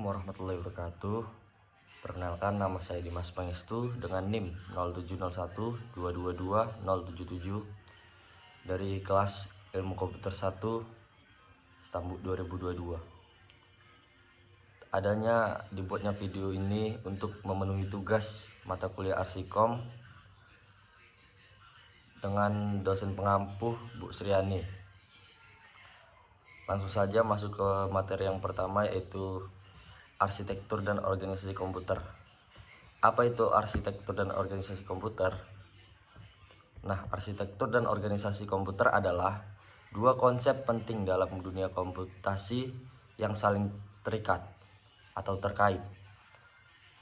Assalamualaikum warahmatullahi wabarakatuh. Perkenalkan, nama saya Dimas Pangestu dengan NIM 0701222077 dari kelas Ilmu Komputer 1 Stambuk 2022. Dibuatnya video ini untuk memenuhi tugas mata kuliah Arsikom dengan dosen pengampu Bu Sriani. Langsung saja masuk ke materi yang pertama, yaitu arsitektur dan organisasi komputer. Apa itu arsitektur dan organisasi komputer? Nah, arsitektur dan organisasi komputer adalah dua konsep penting dalam dunia komputasi yang saling terikat atau terkait.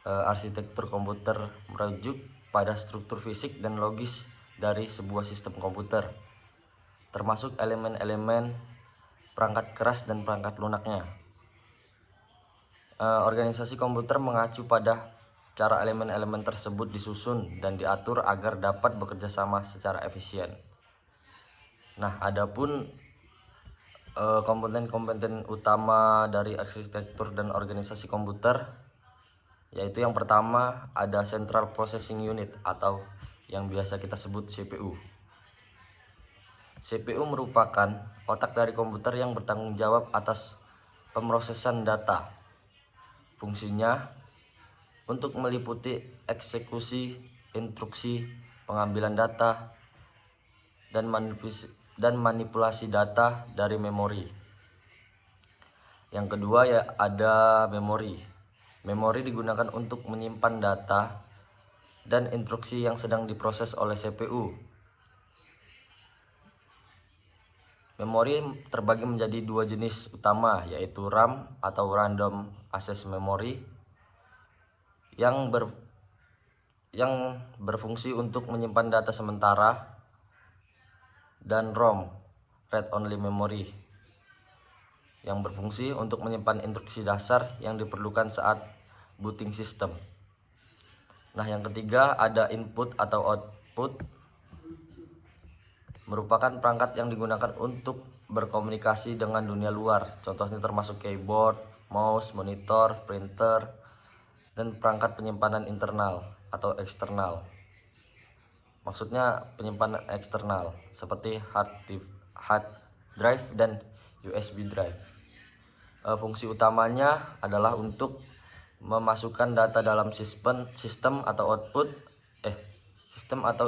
Arsitektur komputer merujuk pada struktur fisik dan logis dari sebuah sistem komputer, termasuk elemen-elemen, perangkat keras dan perangkat lunaknya. Organisasi komputer mengacu pada cara elemen-elemen tersebut disusun dan diatur agar dapat bekerja sama secara efisien. Nah, adapun komponen-komponen utama dari arsitektur dan organisasi komputer, yaitu yang pertama ada Central Processing Unit atau yang biasa kita sebut CPU. CPU merupakan otak dari komputer yang bertanggung jawab atas pemrosesan data. Fungsinya untuk meliputi eksekusi instruksi, pengambilan data, dan manipulasi data dari memori. Yang kedua ya ada memori. Memori digunakan untuk menyimpan data dan instruksi yang sedang diproses oleh CPU. Memori terbagi menjadi dua jenis utama, yaitu RAM atau Random Access Memory yang berfungsi untuk menyimpan data sementara, dan ROM Read Only Memory yang berfungsi untuk menyimpan instruksi dasar yang diperlukan saat booting sistem. Nah, yang ketiga ada input atau output, merupakan perangkat yang digunakan untuk berkomunikasi dengan dunia luar. Contohnya termasuk keyboard, mouse, monitor, printer, dan perangkat penyimpanan internal atau eksternal. Maksudnya penyimpanan eksternal seperti hard drive dan USB drive. Fungsi utamanya adalah untuk memasukkan data dalam sistem atau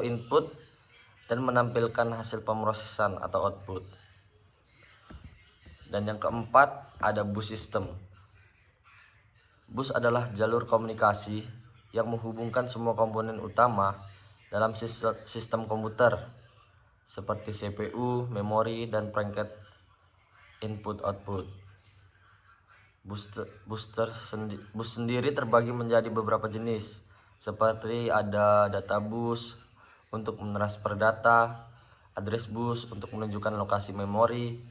input dan menampilkan hasil pemrosesan atau output. Dan yang keempat ada bus system. Bus adalah jalur komunikasi yang menghubungkan semua komponen utama dalam sistem komputer seperti CPU, memori, dan perangkat input-output. Bus sendiri terbagi menjadi beberapa jenis, seperti ada data bus untuk mentransfer data, address bus untuk menunjukkan lokasi memori,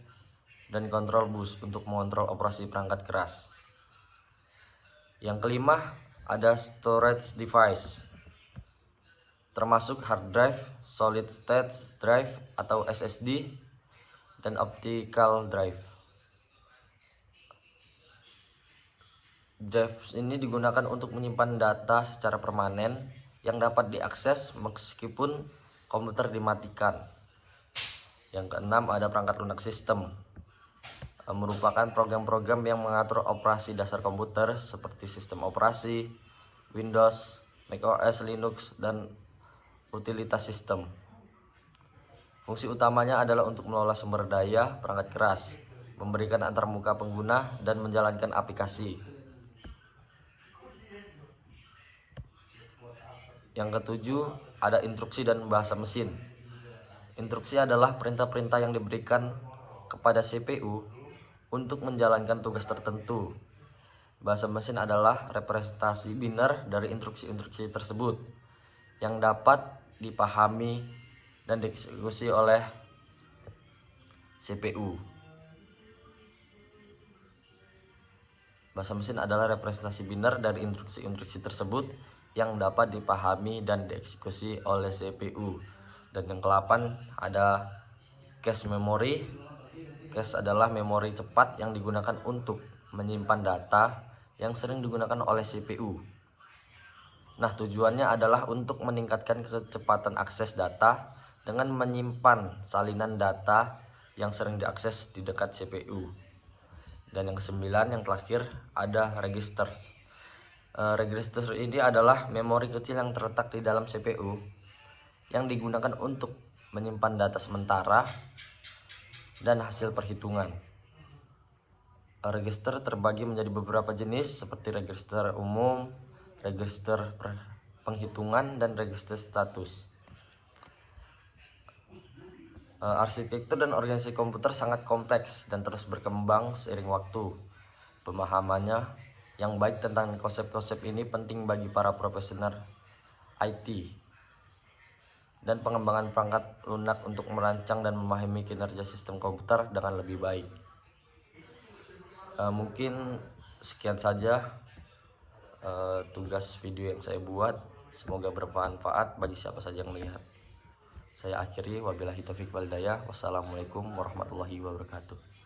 dan control bus untuk mengontrol operasi perangkat keras. Yang kelima ada storage device, termasuk hard drive, solid state drive atau SSD, dan optical drive. Drive ini digunakan untuk menyimpan data secara permanen yang dapat diakses meskipun komputer dimatikan. Yang keenam ada perangkat lunak sistem, merupakan program-program yang mengatur operasi dasar komputer seperti sistem operasi, Windows, macOS, Linux, dan utilitas sistem. Fungsi utamanya adalah untuk mengelola sumber daya perangkat keras, memberikan antarmuka pengguna, dan menjalankan aplikasi. Yang ketujuh ada instruksi dan bahasa mesin. Instruksi adalah perintah-perintah yang diberikan kepada CPU untuk menjalankan tugas tertentu. Bahasa mesin adalah representasi biner dari instruksi-instruksi tersebut yang dapat dipahami dan dieksekusi oleh CPU. Bahasa mesin adalah representasi biner dari instruksi-instruksi tersebut yang dapat dipahami dan dieksekusi oleh CPU. Dan yang ke-8 ada cache memory. Cache adalah memori cepat yang digunakan untuk menyimpan data yang sering digunakan oleh CPU. Nah, tujuannya adalah untuk meningkatkan kecepatan akses data dengan menyimpan salinan data yang sering diakses di dekat CPU. Dan yang kesembilan, yang terakhir, ada register. Register ini adalah memori kecil yang terletak di dalam CPU yang digunakan untuk menyimpan data sementara dan hasil perhitungan. Register terbagi menjadi beberapa jenis seperti register umum, register penghitungan, dan register status. Arsitektur dan organisasi komputer sangat kompleks dan terus berkembang seiring waktu. Pemahamannya yang baik tentang konsep-konsep ini penting bagi para profesional IT dan pengembangan perangkat lunak untuk merancang dan memahami kinerja sistem komputer dengan lebih baik. Mungkin sekian saja tugas video yang saya buat. Semoga bermanfaat bagi siapa saja yang melihat. Saya akhiri, wabillahi taufiq wal hidayah. Wassalamualaikum warahmatullahi wabarakatuh.